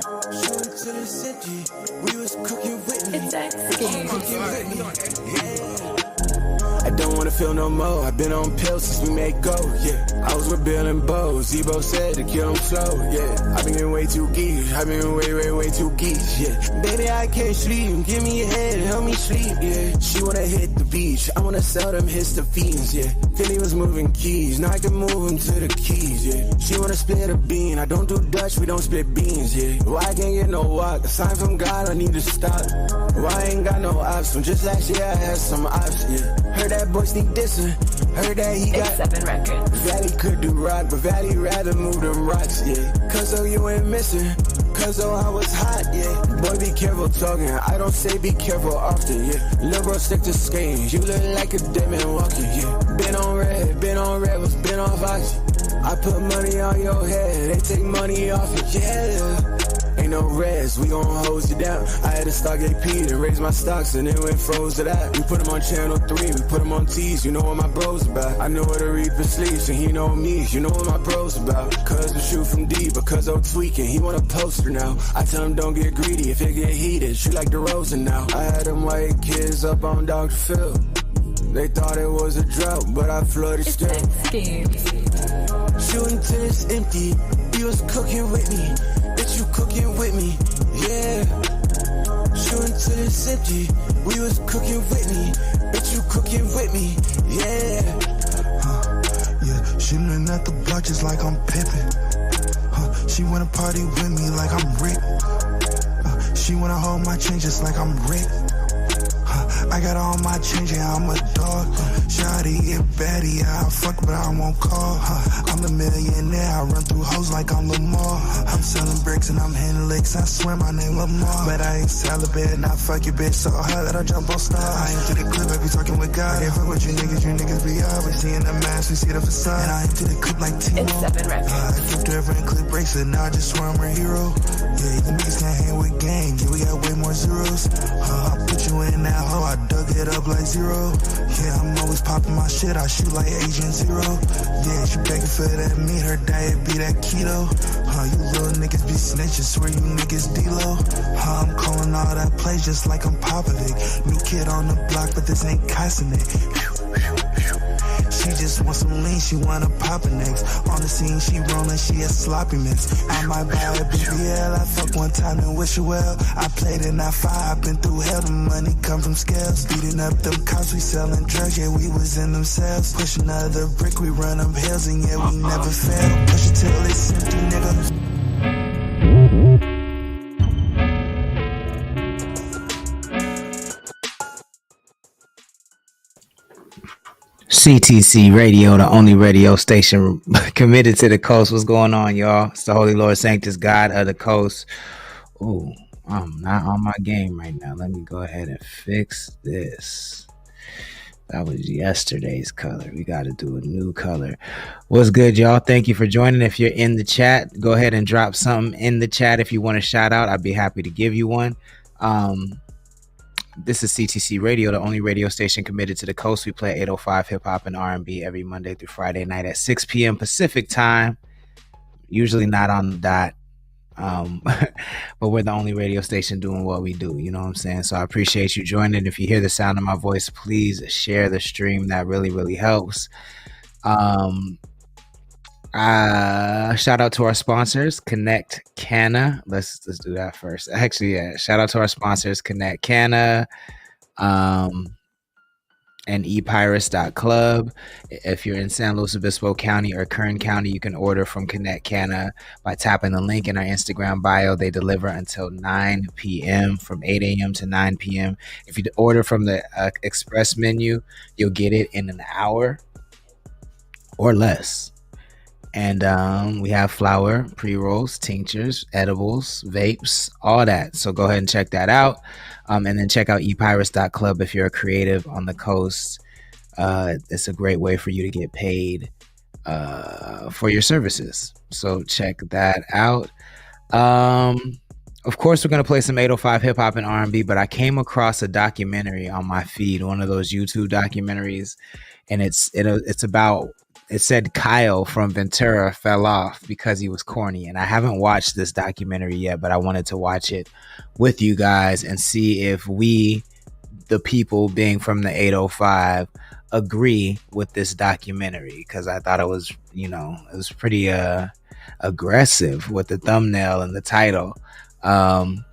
Showing to the city, we was cooking with me. It's executed. Cooking with me, yeah. I don't wanna feel no more. I've been on pills since we made go, yeah. I was with Bill and Bo. Zebo said to kill him slow, yeah. I've been getting way too geeky. I've been way too geeky, yeah. Baby, I can't sleep. Give me your head, help me sleep, yeah. She wanna hit the beach. I wanna sell them histophenes, yeah. Philly was moving keys. Now I can move them to the keys, yeah. She wanna split a bean. I don't do Dutch, we don't split beans, yeah. Why I can't get no walk? A sign from God, I need to stop. Why I ain't got no ops? From just last year, I had some ops, yeah. Heard that boy sneak dissing. Heard that he got 7 records. Valley could do rock, but Valley rather move them rocks, yeah. Cause though you ain't missing, cause though I was hot, yeah. Boy, be careful talking, I don't say be careful often, yeah. Lil' bro, stick to skating, you look like a dead man walking, yeah. Been on red, was been off oxy. I put money on your head, they take money off it, yeah. Ain't no rest, we gon' hose you down. I had to stock AP to raise my stocks and then went froze to that. We put them on channel 3, we put them on T's, you know what my bros about. I know what a reaper sleeps and he know me, you know what my bros about. Cuz we shoot from deep, but cuz I'm tweaking, he want a poster now. I tell him don't get greedy, if it get heated, shoot like DeRozan now. I had them white kids up on Dr. Phil. They thought it was a drought, but I flooded still. Shooting till it's empty, you was cooking with me. Bitch, you cooking with me, yeah. Shooting till it's empty, we was cooking with me. Bitch, you cooking with me, yeah. Yeah, shooting at the block just like I'm Pippin. She wanna party with me like I'm Rick. She wanna hold my chain just like I'm Rick. I got all my change and I'm a dog. Shawty, it baddie, I fuck but I won't call. I'm a millionaire, I run through hoes like I'm Lamar. I'm selling bricks and I'm hitting licks, I swear my name Lamar. But I ain't celibate and I fuck your bitch so hard that I jump on stars. I ain't to the clip, I be talking with God. I can't fuck with you niggas be out. We seeing the mask, we see the facade. And I ain't to the clip like Timo. It's 7 records. I keep different clip breaks and now I just swear I'm a hero. Yeah, you niggas can't hang with gang, yeah, we got way more zeros. I put you in that hole, I dug it up like zero. Yeah, I'm always popping my shit, I shoot like Agent Zero. Yeah, she begging for that meat, her diet be that keto. You little niggas be snitching, swear you niggas D-Lo. I'm calling all that play just like I'm Popovic. New kid on the block, but this ain't Cosmic. She just want some lean, she wanna pop a next. On the scene, she rollin', she a sloppy mix. I might buy a BBL, I fuck one time and wish her well. I played in that fire, I been through hell, the money come from scales. Beating up them cops, we sellin' drugs, yeah, we was in them cells. Push another brick, we run them hills, and yeah, we never fail. Push it till it's empty, nigga. CTC Radio, the only radio station committed to the coast. What's going on, y'all? It's the Holy Lord Sanctus, God of the coast. Ooh, I'm not on my game right now. Let me go ahead and fix this. That was yesterday's color. We got to do a new color. What's good, y'all? Thank you for joining. If you're in the chat, go ahead and drop something in the chat. If you want a shout out, I'd be happy to give you one. This is CTC Radio, the only radio station committed to the coast. We play 805 hip hop and R&B every Monday through Friday night at 6 p.m. Pacific time. Usually not on the dot. But we're the only radio station doing what we do. You know what I'm saying? So I appreciate you joining. If you hear the sound of my voice, please share the stream. That really, really helps. Shout out to our sponsors, Connect Canna. Let's do that first. Actually, yeah. Shout out to our sponsors, Connect Canna, and epirus.club. If you're in San Luis Obispo County or Kern County, you can order from Connect Canna by tapping the link in our Instagram bio. They deliver until 9 p.m. from 8 a.m. to 9 p.m. If you order from the express menu, you'll get it in an hour or less. And we have flour, pre-rolls, tinctures, edibles, vapes, all that. So go ahead and check that out. And then check out epirus.club if you're a creative on the coast. It's a great way for you to get paid for your services. So check that out. Of course, we're going to play some 805 hip hop and R&B, but I came across a documentary on my feed, one of those YouTube documentaries. And it's about it said Kyle from Ventura fell off because he was corny. And I haven't watched this documentary yet, but I wanted to watch it with you guys and see if we, the people being from the 805, agree with this documentary, because I thought it was, you know, it was pretty aggressive with the thumbnail and the title. And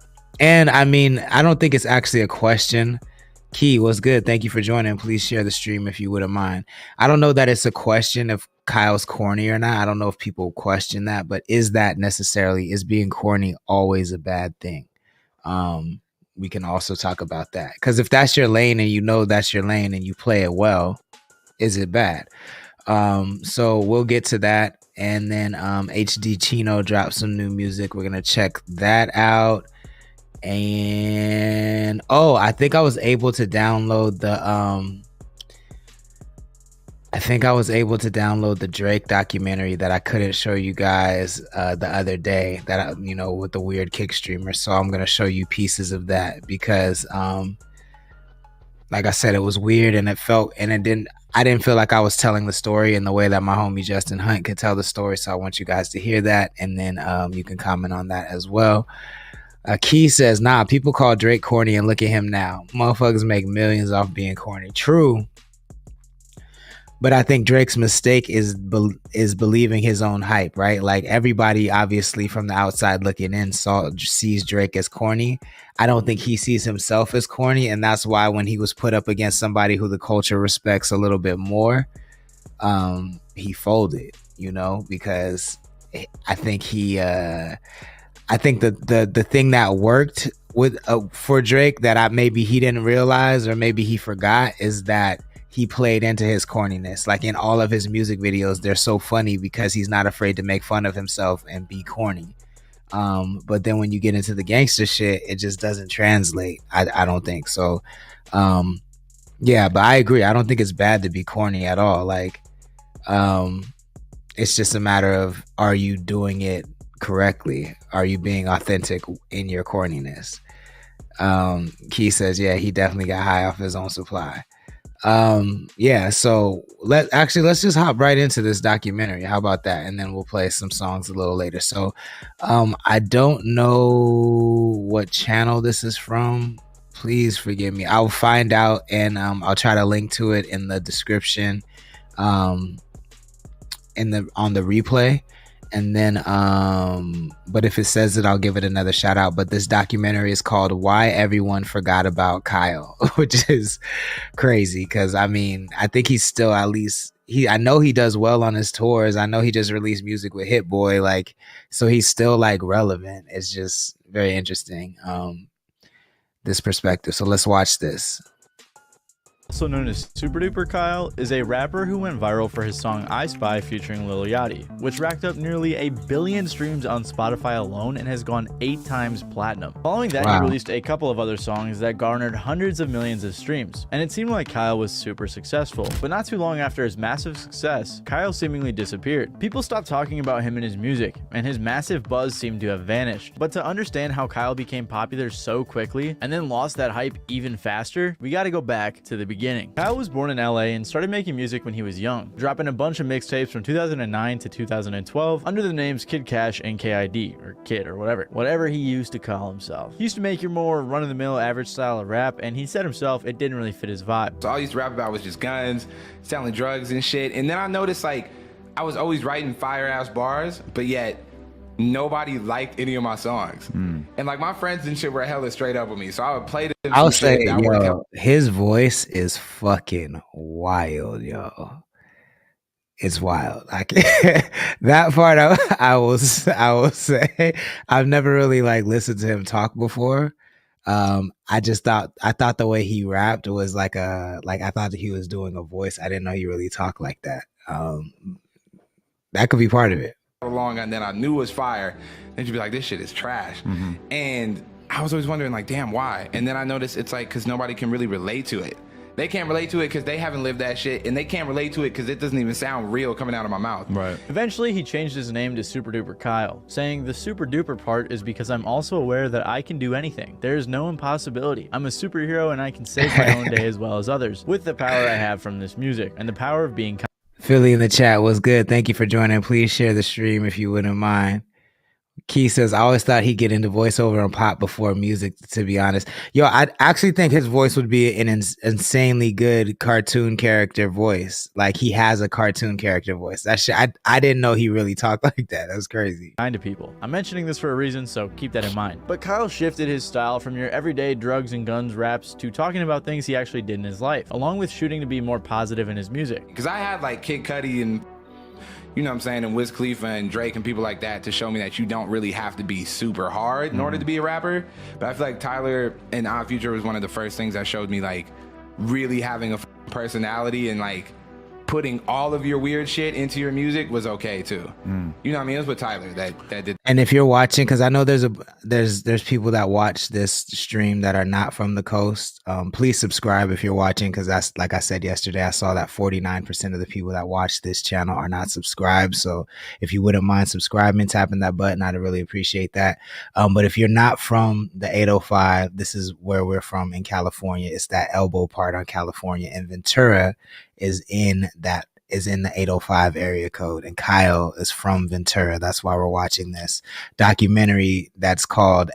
I mean, I don't think it's actually a question. Key, what's good? Thank you for joining. Please share the stream if you wouldn't mind. I don't know that it's a question if Kyle's corny or not. I don't know if people question that, but is being corny always a bad thing? We can also talk about that, because if that's your lane and you know that's your lane and you play it well, is it bad? So we'll get to that. And then HD Chino dropped some new music. We're gonna check that out. And I think I was able to download the Drake documentary that I couldn't show you guys the other day, that with the weird kick streamer. So I'm gonna show you pieces of that, because like I said, it was weird, and I didn't feel like I was telling the story in the way that my homie Justin Hunt could tell the story. So I want you guys to hear that, and then you can comment on that as well. Key says, nah, people call Drake corny, and look at him now. Motherfuckers make millions off being corny. True. But I think Drake's mistake is believing his own hype, right? Like, everybody obviously from the outside looking in sees Drake as corny. I don't think he sees himself as corny. And that's why when he was put up against somebody who the culture respects a little bit more, he folded, because I think I think the thing that worked with for Drake that maybe he didn't realize, or maybe he forgot, is that he played into his corniness. Like, in all of his music videos, they're so funny because he's not afraid to make fun of himself and be corny. But then when you get into the gangster shit, it just doesn't translate. I don't think so. Yeah, but I agree. I don't think it's bad to be corny at all. Like, it's just a matter of, are you doing it correctly? Are you being authentic in your corniness? Key says, yeah, he definitely got high off his own supply. Yeah, so let's just hop right into this documentary. How about that? And then we'll play some songs a little later. So I don't know what channel this is from. Please forgive me. I'll find out, and I'll try to link to it in the description on the replay. And then but if it says it, I'll give it another shout out. But this documentary is called Why Everyone Forgot About Kyle, which is crazy, because I mean, I think he's still, at least I know he does well on his tours. I know he just released music with Hit Boy, like, so he's still like relevant. It's just very interesting, this perspective. So let's watch this. Also known as Super Duper Kyle, is a rapper who went viral for his song I Spy featuring Lil Yachty, which racked up nearly 1 billion streams on Spotify alone and has gone 8 times platinum. Following that, He released a couple of other songs that garnered hundreds of millions of streams, and it seemed like Kyle was super successful. But not too long after his massive success, Kyle seemingly disappeared. People stopped talking about him and his music, and his massive buzz seemed to have vanished. But to understand how Kyle became popular so quickly and then lost that hype even faster, we gotta go back to the beginning. Kyle was born in LA and started making music when he was young, dropping a bunch of mixtapes from 2009 to 2012 under the names Kid Cash and KID, or Kid, or whatever he used to call himself. He used to make your more run-of-the-mill average style of rap, and he said himself it didn't really fit his vibe. So all I used to rap about was just guns, selling drugs and shit, and then I noticed, like, I was always writing fire-ass bars, but yet nobody liked any of my songs. And like, my friends and shit were hella straight up with me, so I would play them. I'll say, yo, his voice is fucking wild, yo. It's wild. Like, that part I will say, I've never really like listened to him talk before. I thought the way he rapped was like I thought that he was doing a voice. I didn't know he really talked like that. That could be part of it. Along, and then I knew it was fire. Then you'd be like, this shit is trash. And I was always wondering, like, damn, why? And then I noticed it's like, because nobody can really relate to it. They can't relate to it because they haven't lived that shit, and they can't relate to it because it doesn't even sound real coming out of my mouth. Right. Eventually, he changed his name to Super Duper Kyle, saying the super duper part is because I'm also aware that I can do anything. There is no impossibility. I'm a superhero and I can save my own day as well as others with the power I have from this music and the power of being Philly in the chat was good. Thank you for joining. Please share the stream if you wouldn't mind. Key says, I always thought he'd get into voiceover and pop before music, to be honest. Yo, I actually think his voice would be an insanely good cartoon character voice. Like, he has a cartoon character voice. That shit, I didn't know he really talked like that. That was crazy. Kind of people. I'm mentioning this for a reason, so keep that in mind. But Kyle shifted his style from your everyday drugs and guns raps to talking about things he actually did in his life, along with shooting to be more positive in his music. Because I had like Kid Cudi and, you know what I'm saying, and Wiz Khalifa and Drake and people like that to show me that you don't really have to be super hard in order to be a rapper. But I feel like Tyler and Odd Future was one of the first things that showed me like really having a personality and like putting all of your weird shit into your music was okay too. You know what I mean? It was with Tyler that did. And if you're watching, because I know there's people that watch this stream that are not from the coast, please subscribe if you're watching, because that's, like I said yesterday, I saw that 49% of the people that watch this channel are not subscribed. So if you wouldn't mind subscribing, tapping that button, I'd really appreciate that. But if you're not from the 805, this is where we're from in California. It's that elbow part on California, and Ventura is in the 805 area code, and Kyle is from Ventura. That's why we're watching this documentary that's called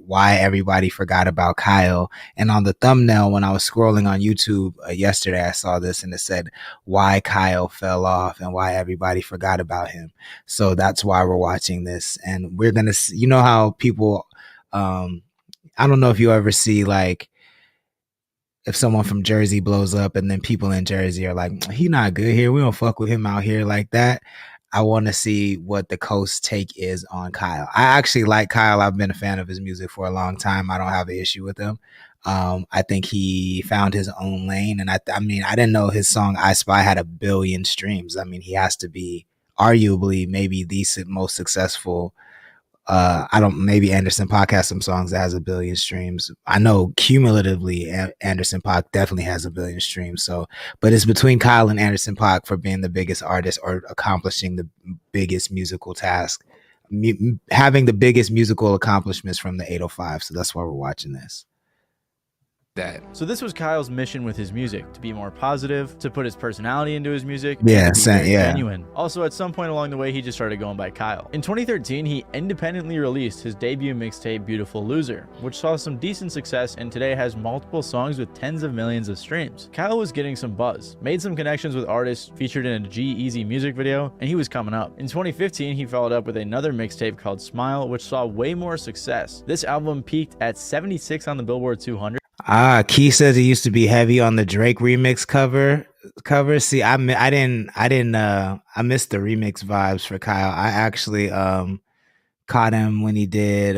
Why Everybody Forgot About Kyle. And on the thumbnail, when I was scrolling on YouTube yesterday, I saw this and it said why Kyle fell off and why everybody forgot about him. So that's why we're watching this. And we're gonna see, you know how people I don't know if you ever see, like, if someone from Jersey blows up and then people in Jersey are like, he not good here, we don't fuck with him out here like that. I want to see what the coast take is on Kyle. I actually like Kyle. I've been a fan of his music for a long time. I don't have an issue with him. I think he found his own lane. And I mean, I didn't know his song I Spy had 1 billion streams. I mean, he has to be arguably maybe the most successful. Maybe Anderson Paak has some songs that has 1 billion streams. I know cumulatively Anderson Paak definitely has 1 billion streams. So, but it's between Kyle and Anderson Paak for being the biggest artist or accomplishing the biggest musical task, having the biggest musical accomplishments from the 805. So that's why we're watching this. So this was Kyle's mission with his music, to be more positive, to put his personality into his music, yeah, genuine. Also, at some point along the way, he just started going by Kyle. In 2013, he independently released his debut mixtape, Beautiful Loser, which saw some decent success and today has multiple songs with tens of millions of streams. Kyle was getting some buzz, made some connections with artists, featured in a G-Eazy music video, and he was coming up. In 2015, he followed up with another mixtape called Smile, which saw way more success. This album peaked at 76 on the Billboard 200. Key says he used to be heavy on the Drake remix cover. See, I missed the remix vibes for Kyle. I actually caught him when he did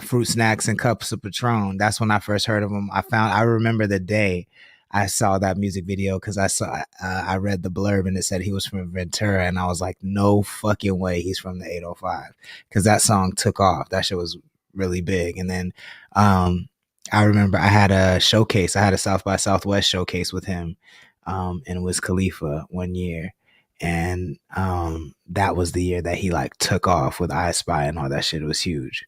Fruit Snacks and Cups of Patron. That's when I first heard of him. I remember the day I saw that music video because I read the blurb and it said he was from Ventura, and I was like, no fucking way he's from the 805, because that song took off. That shit was really big. And then I remember I had a showcase. I had a South by Southwest showcase with him and Wiz Khalifa one year. And that was the year that he like took off with I Spy and all that shit. It was huge.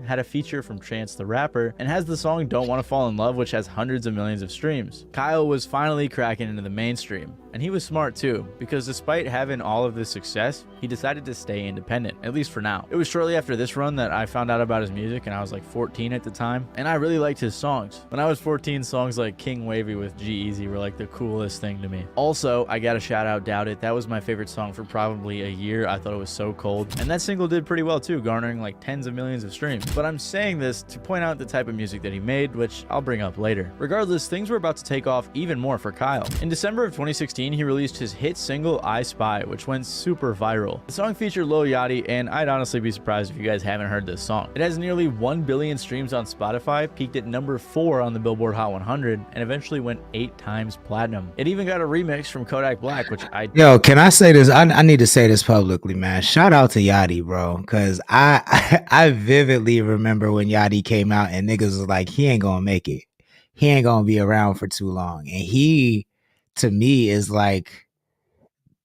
Had a feature from Chance the Rapper and has the song Don't Wanna Fall in Love, which has hundreds of millions of streams. Kyle was finally cracking into the mainstream, and he was smart too, because despite having all of this success, he decided to stay independent, at least for now. It was shortly after this run that I found out about his music, and I was like 14 at the time, and I really liked his songs. When I was 14, songs like King Wavy with G-Eazy were like the coolest thing to me. Also, I gotta shout out Doubt It. That was my favorite song for probably a year. I thought it was so cold, and that single did pretty well too, garnering like tens of millions of streams. But I'm saying this to point out the type of music that he made, which I'll bring up later. Regardless, things were about to take off even more for Kyle. In December of 2016, he released his hit single I Spy, which went super viral. The song featured Lil Yachty, and I'd honestly be surprised if you guys haven't heard this song. It has nearly 1 billion streams on Spotify, peaked at number 4 on the Billboard Hot 100, and eventually went 8 times platinum. It even got a remix from Kodak Black, which Yo, can I say this? I need to say this publicly, man. Shout out to Yachty, bro, because I vividly remember when Yachty came out and niggas was like, he ain't gonna make it. He ain't gonna be around for too long. And he, to me, is like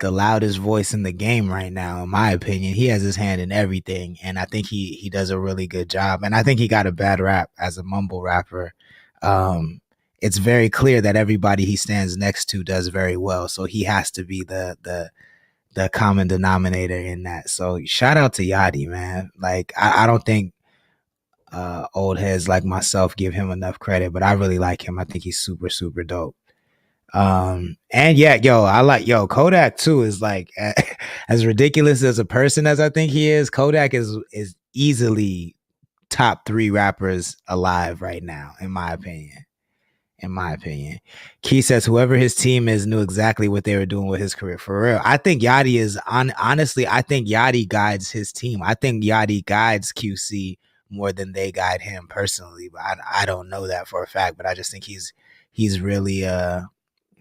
the loudest voice in the game right now, in my opinion. He has his hand in everything, and I think he does a really good job. And I think he got a bad rap as a mumble rapper. it's very clear that everybody he stands next to does very well. So he has to be the common denominator in that. So shout out to Yachty, man. Like I don't think old heads like myself give him enough credit, but I really like him. I think he's super, super dope. And yeah, I like Kodak too is like as ridiculous as a person as I think he is. Kodak is easily top 3 rappers alive right now, in my opinion. Key says whoever his team is knew exactly what they were doing with his career. For real. I think Yachty is honestly, I think Yachty guides his team. I think Yachty guides QC more than they guide him personally. But I don't know that for a fact, but I just think he's really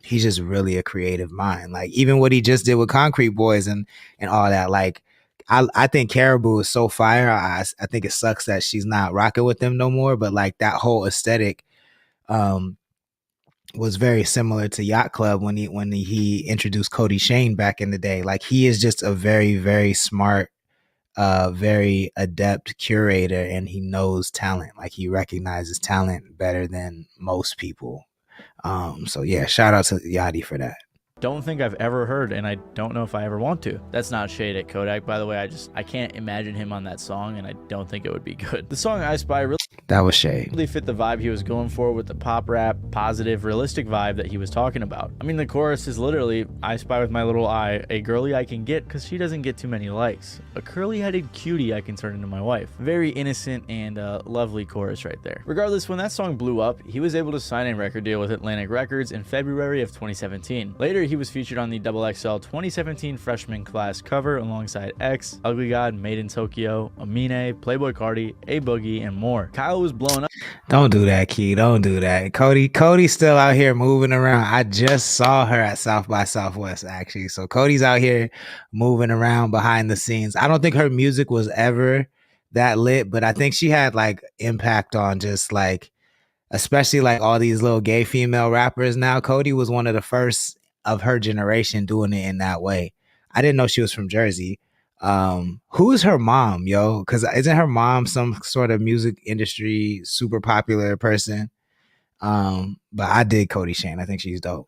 he's just really a creative mind. Like even what he just did with Concrete Boys and all that. Like I think Caribou is so fire. I think it sucks that she's not rocking with them no more. But like that whole aesthetic was very similar to Yacht Club when he introduced Cody Shane back in the day. Like he is just a very, very smart, very adept curator, and he knows talent. Like he recognizes talent better than most people. So yeah, shout out to Yachty for that. Don't think I've ever heard, and I don't know if I ever want to. That's not shade at Kodak, by the way. I can't imagine him on that song, and I don't think it would be good. The song I Spy that was shade. Really fit the vibe he was going for with the pop rap, positive, realistic vibe that he was talking about. I mean, the chorus is literally, I spy with my little eye, a girly I can get because she doesn't get too many likes. A curly-headed cutie I can turn into my wife. Very innocent and lovely chorus right there. Regardless, when that song blew up, he was able to sign a record deal with Atlantic Records in February of 2017. Later, he was featured on the XXL 2017 freshman class cover alongside X, Ugly God, Made in Tokyo, Amine, Playboy Cardi, A Boogie, and more. Kyle was blown up. Don't do that, Key. Don't do that. Cody's still out here moving around. I just saw her at South by Southwest, actually. So Cody's out here moving around behind the scenes. I don't think her music was ever that lit, but I think she had like impact on just like, especially like all these little gay female rappers now. Cody was one of the first of her generation doing it in that way. I didn't know she was from Jersey. Who's her mom, yo? Because isn't her mom some sort of music industry super popular person? But I dig Cody Shane. I think she's dope.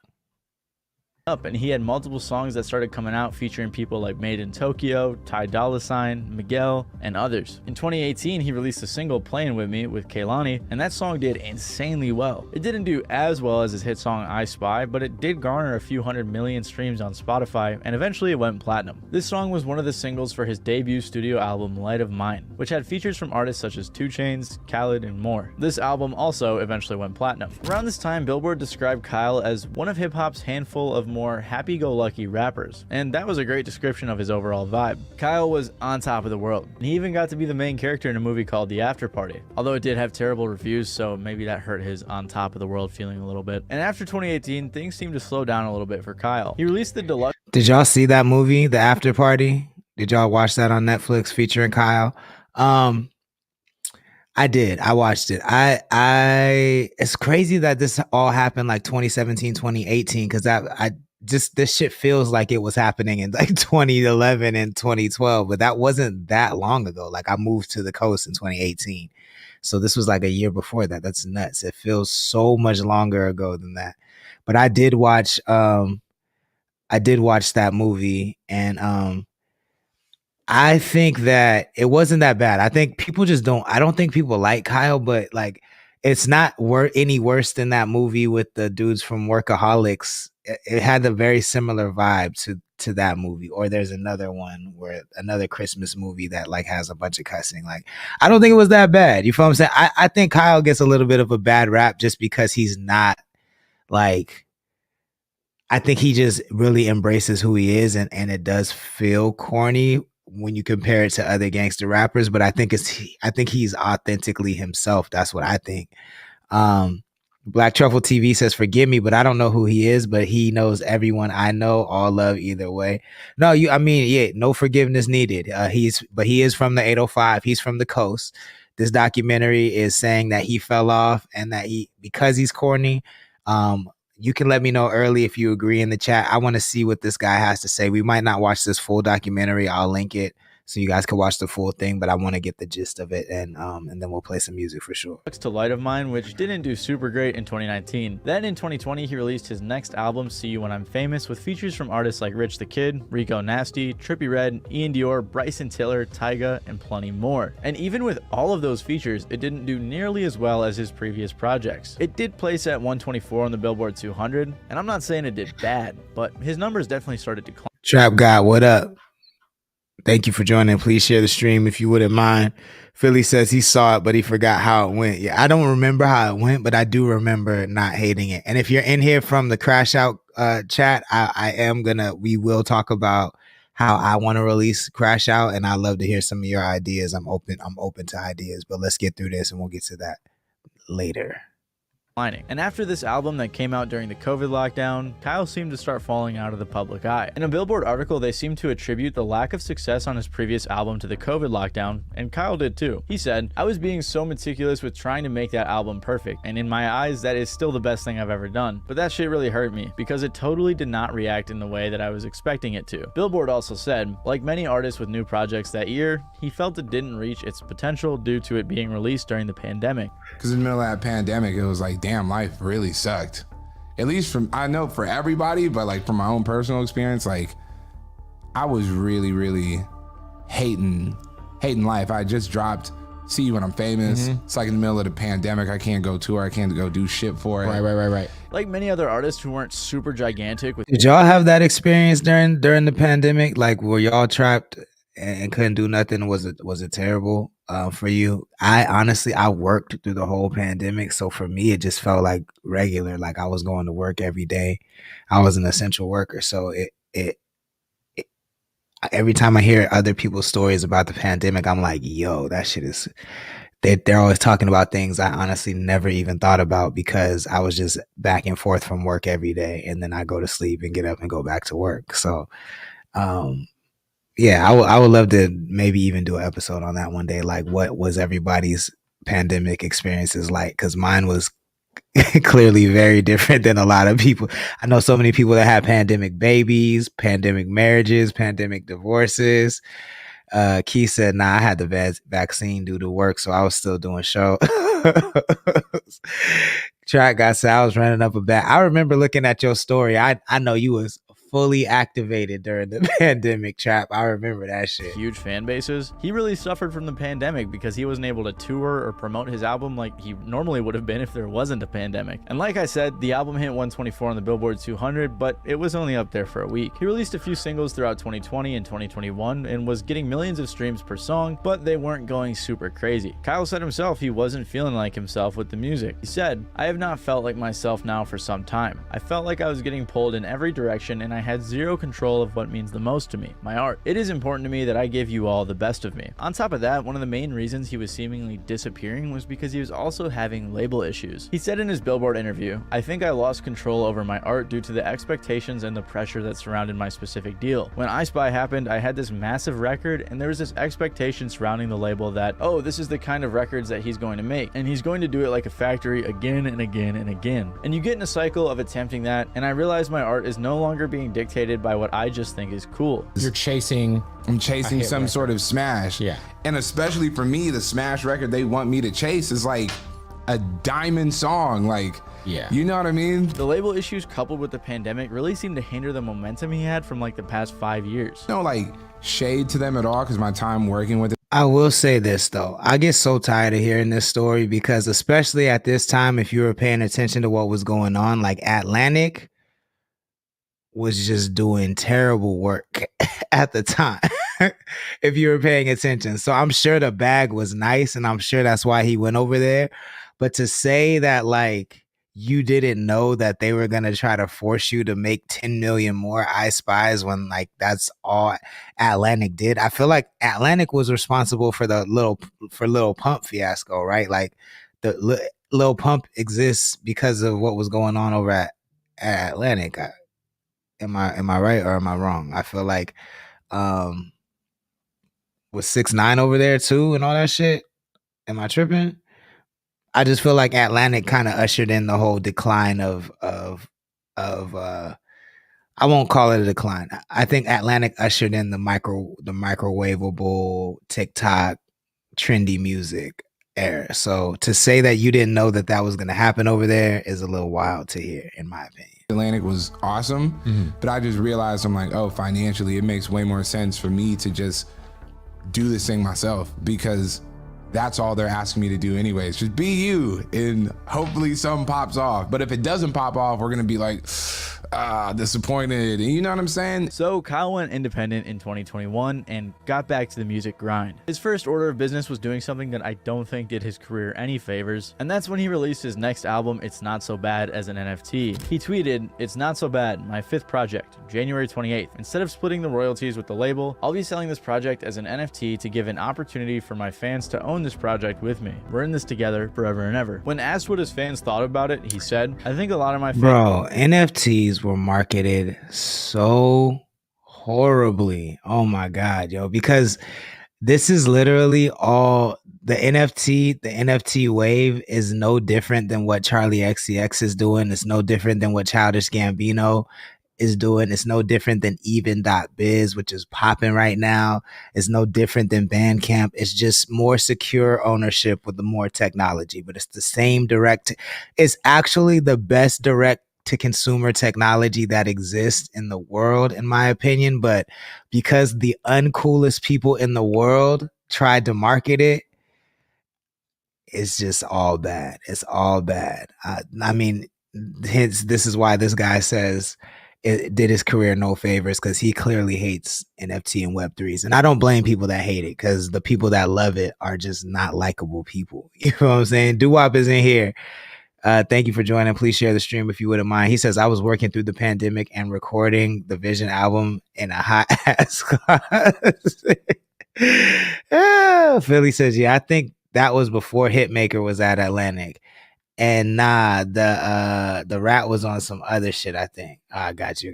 And he had multiple songs that started coming out featuring people like Made in Tokyo, Ty Dolla $ign, Miguel, and others. In 2018, he released a single, Playing With Me, with Kehlani, and that song did insanely well. It didn't do as well as his hit song I Spy, but it did garner a few 100 million streams on Spotify, and eventually it went platinum. This song was one of the singles for his debut studio album, Light of Mine, which had features from artists such as 2 Chainz, Khaled, and more. This album also eventually went platinum. Around this time, Billboard described Kyle as one of hip-hop's handful of more happy-go-lucky rappers, and that was a great description of his overall vibe. Kyle was on top of the world, and he even got to be the main character in a movie called The After Party, although it did have terrible reviews, so maybe that hurt his on top of the world feeling a little bit. And after 2018, things seemed to slow down a little bit for Kyle. He released the deluxe. Did y'all see that movie, The After Party? Did y'all watch that on Netflix featuring Kyle? I did. I watched it. It's crazy that this all happened like 2017, 2018, because this shit feels like it was happening in like 2011 and 2012, but that wasn't that long ago. Like I moved to the coast in 2018. So this was like a year before that. That's nuts. It feels so much longer ago than that. But I did watch that movie, and I think that it wasn't that bad. I think people I don't think people like Kyle, but like it's not any worse than that movie with the dudes from Workaholics. It had a very similar vibe to that movie. Or there's another one another Christmas movie that like has a bunch of cussing. Like I don't think it was that bad. You feel what I'm saying? I think Kyle gets a little bit of a bad rap just because he's not like, I think he just really embraces who he is, and it does feel corny when you compare it to other gangster rappers, but I think he's authentically himself. That's what I think. Black Truffle TV says, forgive me, but I don't know who he is, but he knows everyone I know, all love either way. No, no forgiveness needed. He is from the 805. He's from the coast. This documentary is saying that he fell off and that because he's corny. You can let me know early if you agree in the chat. I want to see what this guy has to say. We might not watch this full documentary. I'll link it so you guys can watch the full thing. But I want to get the gist of it, and then we'll play some music for sure. To Light of Mine, which didn't do super great in 2019. Then in 2020, he released his next album, See You When I'm Famous, with features from artists like Rich the Kid, Rico Nasty, Trippie Redd, Ian Dior, Bryson Tiller, Tyga, and plenty more. And even with all of those features, it didn't do nearly as well as his previous projects. It did place at 124 on the Billboard 200, and I'm not saying it did bad, but his numbers definitely started to climb. Trap God, what up? Thank you for joining. Please share the stream if you wouldn't mind. Philly says he saw it, but he forgot how it went. Yeah, I don't remember how it went, but I do remember not hating it. And if you're in here from the Crash Out chat, we will talk about how I want to release Crash Out, and I love to hear some of your ideas. I'm open to ideas, but let's get through this and we'll get to that later. And after this album that came out during the COVID lockdown, Kyle seemed to start falling out of the public eye. In a Billboard article, they seem to attribute the lack of success on his previous album to the COVID lockdown, and Kyle did too. He said, "I was being so meticulous with trying to make that album perfect, and in my eyes, that is still the best thing I've ever done. But that shit really hurt me, because it totally did not react in the way that I was expecting it to." Billboard also said, like many artists with new projects that year, he felt it didn't reach its potential due to it being released during the pandemic. Because in the middle of that pandemic, it was like, damn, life really sucked. At least I know for everybody, but like from my own personal experience, like I was really, really hating life. I just dropped See You When I'm Famous. It's like in the middle of the pandemic. I can't go tour. I can't go do shit for it. Right. Like many other artists who weren't super gigantic with. Did y'all have that experience during the pandemic? Like, were y'all trapped and couldn't do nothing? Was it terrible for you? I worked through the whole pandemic, so for me it just felt like regular. Like I was going to work every day. I was an essential worker, so it every time I hear other people's stories about the pandemic, I'm like, yo, that shit is. They're always talking about things I honestly never even thought about, because I was just back and forth from work every day, and then I go to sleep and get up and go back to work. So, yeah, I would love to maybe even do an episode on that one day. Like, what was everybody's pandemic experiences like? Because mine was clearly very different than a lot of people. I know so many people that had pandemic babies, pandemic marriages, pandemic divorces. Key said, nah, I had the vaccine due to work, so I was still doing show. Track got said I was running up a bat. I remember looking at your story. I know you was fully activated during the pandemic, Trap. I remember that shit. Huge fan bases. He really suffered from the pandemic because he wasn't able to tour or promote his album like he normally would have been if there wasn't a pandemic. And like I said, the album hit 124 on the Billboard 200, but it was only up there for a week. He released a few singles throughout 2020 and 2021 and was getting millions of streams per song, but they weren't going super crazy. Kyle said himself he wasn't feeling like himself with the music. He said, "I have not felt like myself now for some time. I felt like I was getting pulled in every direction, and I had zero control of what means the most to me, my art. It is important to me that I give you all the best of me." On top of that, one of the main reasons he was seemingly disappearing was because he was also having label issues. He said in his Billboard interview, "I think I lost control over my art due to the expectations and the pressure that surrounded my specific deal. When I Spy happened, I had this massive record, and there was this expectation surrounding the label that, oh, this is the kind of records that he's going to make, and he's going to do it like a factory again and again and again. And you get in a cycle of attempting that, and I realized my art is no longer being dictated by what I just think is cool." I'm chasing some sort of smash. Yeah. And especially for me, the smash record they want me to chase is like a diamond song. Like, yeah, you know what I mean? The label issues coupled with the pandemic really seemed to hinder the momentum he had from like the past 5 years. No, like shade to them at all, because my time working with it. I will say this though, I get so tired of hearing this story, because especially at this time, if you were paying attention to what was going on, like Atlantic was just doing terrible work at the time, if you were paying attention. So I'm sure the bag was nice, and I'm sure that's why he went over there. But to say that like you didn't know that they were gonna try to force you to make 10 million more I Spies when like that's all Atlantic did. I feel like Atlantic was responsible for the Lil Pump fiasco, right? Like the Lil Pump exists because of what was going on over at Atlantic. Am I right or am I wrong? I feel like was 6ix9ine over there too and all that shit. Am I tripping? I just feel like Atlantic kind of ushered in the whole decline of I won't call it a decline. I think Atlantic ushered in the microwavable TikTok trendy music era. So to say that you didn't know that that was going to happen over there is a little wild to hear, in my opinion. Atlantic was awesome, but I just realized, I'm like, oh, financially, it makes way more sense for me to just do this thing myself, because that's all they're asking me to do anyways. Just be you, and hopefully something pops off. But if it doesn't pop off, we're gonna be like, disappointed. You know what I'm saying? So Kyle went independent in 2021 and got back to the music grind. His first order of business was doing something that I don't think did his career any favors, and that's when he released his next album, It's Not So Bad, as an NFT. He tweeted, "It's not so bad, my 5th project, January 28th. Instead of splitting the royalties with the label, I'll be selling this project as an NFT to give an opportunity for my fans to own this project with me. We're in this together forever and ever." When asked what his fans thought about it, he said, "I think a lot of my fans..." Bro, NFTs were marketed so horribly. Oh my God, yo, because this is literally all the NFT wave is no different than what Charlie XCX is doing. It's no different than what Childish Gambino is doing. It's no different than even.biz, which is popping right now. It's no different than Bandcamp. It's just more secure ownership with the more technology, but it's the same it's actually the best direct to consumer technology that exists in the world, in my opinion. But because the uncoolest people in the world tried to market it, it's just all bad. It's all bad. I mean, this is why this guy says it did his career no favors, because he clearly hates NFT and Web3s. And I don't blame people that hate it, because the people that love it are just not likable people. You know what I'm saying? Doo-Wop is in here. Thank you for joining. Please share the stream if you wouldn't mind. He says, I was working through the pandemic and recording the Vision album in a hot ass class. Philly says, yeah, I think that was before Hitmaker was at Atlantic. And nah, the rat was on some other shit, I think. Got you.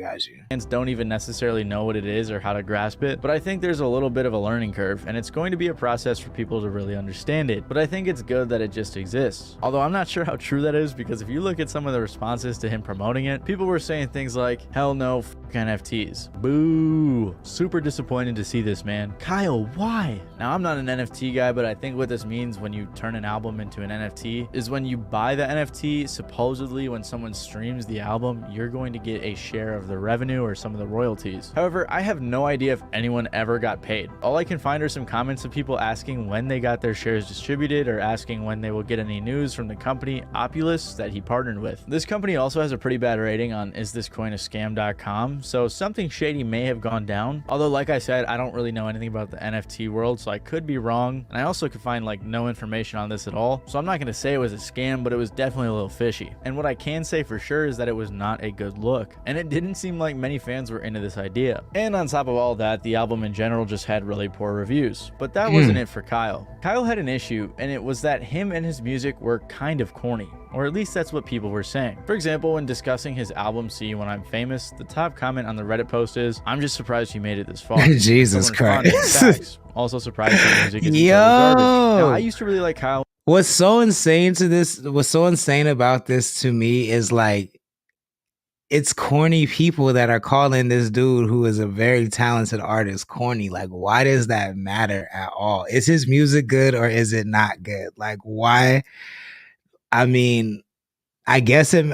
Fans don't even necessarily know what it is or how to grasp it, but I think there's a little bit of a learning curve, and it's going to be a process for people to really understand it. But I think it's good that it just exists. Although I'm not sure how true that is, because if you look at some of the responses to him promoting it, people were saying things like, hell no, f NFTs. Boo. Super disappointed to see this, man. Kyle, why? Now, I'm not an NFT guy, but I think what this means when you turn an album into an NFT is when you buy the NFT, supposedly when someone streams the album, you're going to get a share of the revenue or some of the royalties. However, I have no idea if anyone ever got paid. All I can find are some comments of people asking when they got their shares distributed, or asking when they will get any news from the company Opulus that he partnered with. This company also has a pretty bad rating on isthiscoinascam.com, so something shady may have gone down. Although, like I said, I don't really know anything about the NFT world, so I could be wrong, and I also could find like no information on this at all, so I'm not going to say it was a scam, but it was definitely a little fishy. And what I can say for sure is that it was not a good look, and it didn't seem like many fans were into this idea. And on top of all that, the album in general just had really poor reviews. But that wasn't it for Kyle. Kyle had an issue, and it was that him and his music were kind of corny. Or at least that's what people were saying. For example, when discussing his album See You When I'm Famous, the top comment on the Reddit post is, "I'm just surprised you made it this far." Jesus Christ. Also surprised that music is garbage. Now, I used to really like Kyle. What's so insane about this to me is like, it's corny people that are calling this dude, who is a very talented artist, corny. Like, why does that matter at all? Is his music good or is it not good? Like, why? I mean, I guess I'm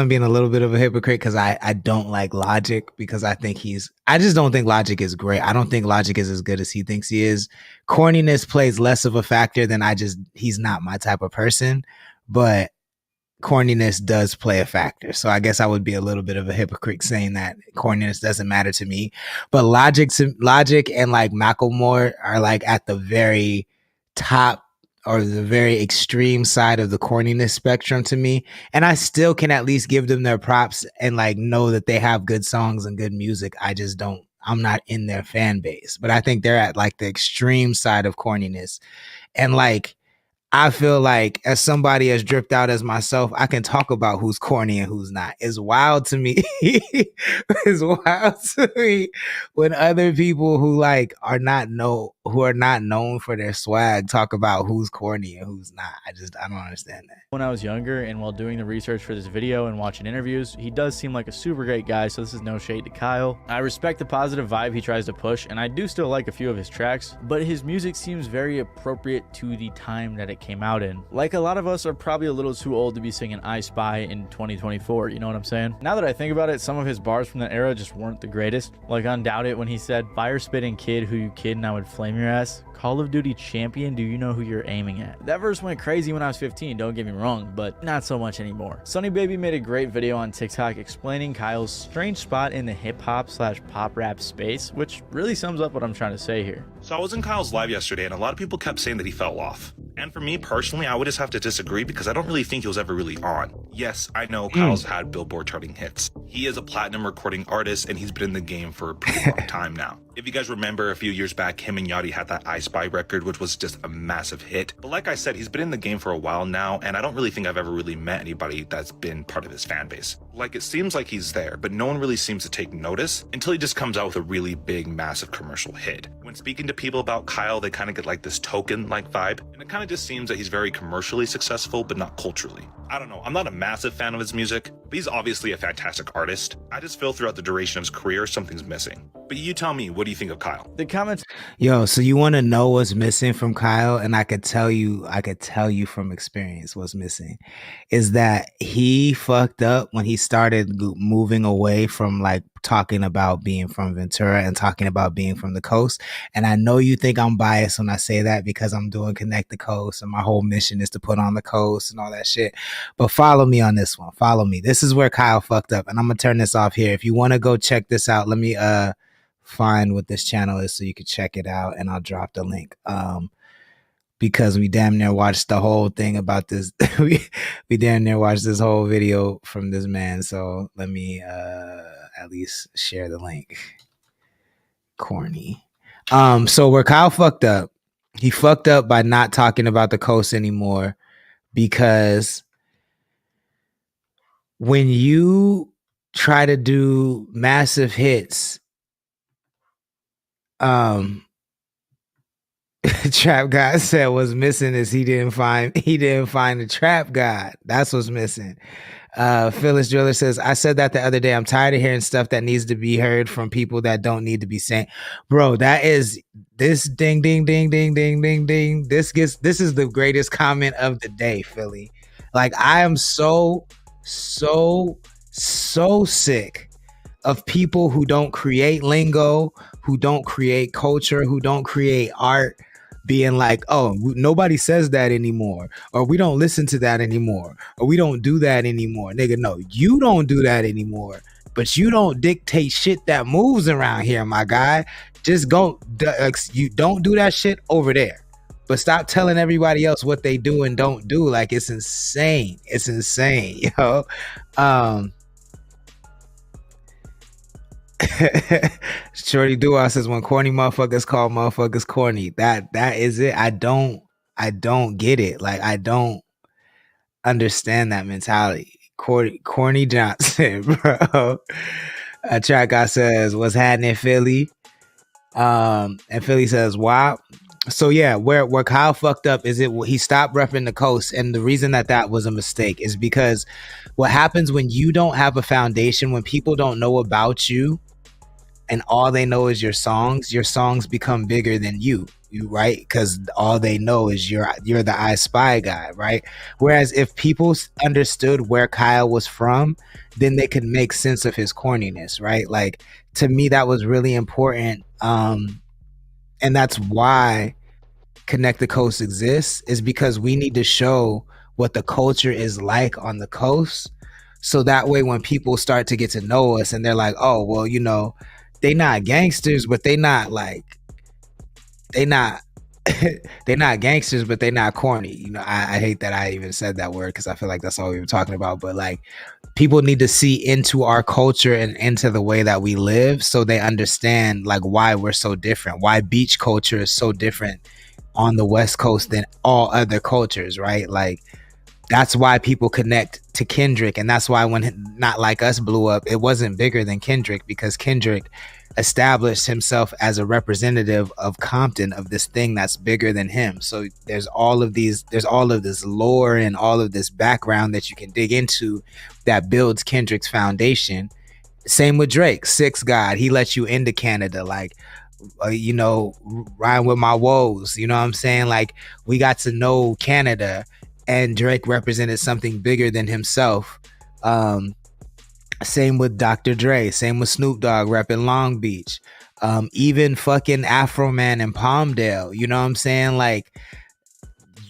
being a little bit of a hypocrite, because I don't like Logic, because I just don't think Logic is great. I don't think Logic is as good as he thinks he is. Corniness plays less of a factor than he's not my type of person, but corniness does play a factor. So I guess I would be a little bit of a hypocrite saying that corniness doesn't matter to me. But Logic and like Macklemore are like at the very top or the very extreme side of the corniness spectrum to me. And I still can at least give them their props and like know that they have good songs and good music. I'm not in their fan base, but I think they're at like the extreme side of corniness. And like, I feel like as somebody as dripped out as myself, I can talk about who's corny and who's not. It's wild to me. It's wild to me when other people who like are not known for their swag talk about who's corny and who's not. I don't understand that. When I was younger and while doing the research for this video and watching interviews, he does seem like a super great guy, so this is no shade to Kyle. I respect the positive vibe he tries to push, and I do still like a few of his tracks, but his music seems very appropriate to the time that it came out in. Like a lot of us are probably a little too old to be singing I Spy in 2024, you know what I'm saying? Now that I think about it, some of his bars from that era just weren't the greatest. Like Undoubt It when he said, fire spitting kid who you kid and I would flame your ass. Call of Duty champion, do you know who you're aiming at? That verse went crazy when I was 15, don't get me wrong, but not so much anymore. Sunny Baby made a great video on TikTok explaining Kyle's strange spot in the hip-hop / pop rap space, which really sums up what I'm trying to say here. So I was in Kyle's live yesterday and a lot of people kept saying that he fell off. And for me personally, I would just have to disagree because I don't really think he was ever really on. Yes, I know Kyle's had Billboard charting hits. He is a platinum recording artist and he's been in the game for a pretty long time now. If you guys remember a few years back, him and Yachty had that I Spy record, which was just a massive hit. But like I said, he's been in the game for a while now, and I don't really think I've ever really met anybody that's been part of his fan base. Like, it seems like he's there, but no one really seems to take notice until he just comes out with a really big, massive commercial hit. When speaking to people about Kyle, they kind of get like this token-like vibe, and it kind of just seems that he's very commercially successful, but not culturally. I don't know, I'm not a massive fan of his music, but he's obviously a fantastic artist. I just feel throughout the duration of his career, something's missing. But you tell me, what do you think of Kyle? The comments. Yo, so you want to know what's missing from Kyle? And I could tell you from experience what's missing is that he fucked up when he started moving away from like talking about being from Ventura and talking about being from the coast. And I know you think I'm biased when I say that because I'm doing Connect the Coast and my whole mission is to put on the coast and all that shit. But follow me on this one. Follow me. This is where Kyle fucked up. And I'm going to turn this off here. If you want to go check this out, let me find what this channel is so you can check it out and I'll drop the link. Because we damn near watched the whole thing about this. we damn near watched this whole video from this man. So let me at least share the link. Corny. So where Kyle fucked up, he fucked up by not talking about the coast anymore, because when you try to do massive hits, Trap God said what's missing is he didn't find the Trap God. That's what's missing. Phyllis Driller says, I said that the other day. I'm tired of hearing stuff that needs to be heard from people that don't need to be saying. Bro, that is this ding ding ding ding ding ding ding. This is the greatest comment of the day, Philly. Like, I am so sick of people who don't create lingo, who don't create culture, who don't create art, being like, oh, nobody says that anymore, or we don't listen to that anymore, or we don't do that anymore. Nigga, no, you don't do that anymore, but you don't dictate shit that moves around here, my guy. Just go, you don't do that shit over there, but stop telling everybody else what they do and don't do. Like, it's insane. It's insane, yo. Shorty Dua says, when corny motherfuckers call motherfuckers corny. That is it. I don't get it. Like, I don't understand that mentality. Corny Johnson, bro. Track guy says, what's happening, Philly? And Philly says, wow. So yeah, where Kyle fucked up is he stopped repping the coast, and the reason that was a mistake is because what happens when you don't have a foundation, when people don't know about you, and all they know is your songs become bigger than you, right? Because all they know is you're the I Spy guy, right? Whereas if people understood where Kyle was from, then they could make sense of his corniness, right? Like, to me, that was really important. And that's why Connect the Coast exists, is because we need to show what the culture is like on the coast. So that way, when people start to get to know us and they're like, oh, well, you know, they not gangsters, but they not gangsters, but they not corny. You know, I hate that I even said that word because I feel like that's all we were talking about. But like, people need to see into our culture and into the way that we live, so they understand like why we're so different, why beach culture is so different on the West Coast than all other cultures, right? Like that's why people connect to Kendrick, and that's why when Not Like Us blew up, it wasn't bigger than Kendrick, because Kendrick established himself as a representative of Compton, of this thing that's bigger than him. So there's all of this lore and all of this background that you can dig into that builds Kendrick's foundation. Same with Drake, Six God, he lets you into Canada, like rhyme with my woes, you know what I'm saying? Like we got to know Canada, and Drake represented something bigger than himself. Same with Dr. Dre, same with Snoop Dogg repping Long Beach, even fucking Afro Man in Palmdale, you know what I'm saying? Like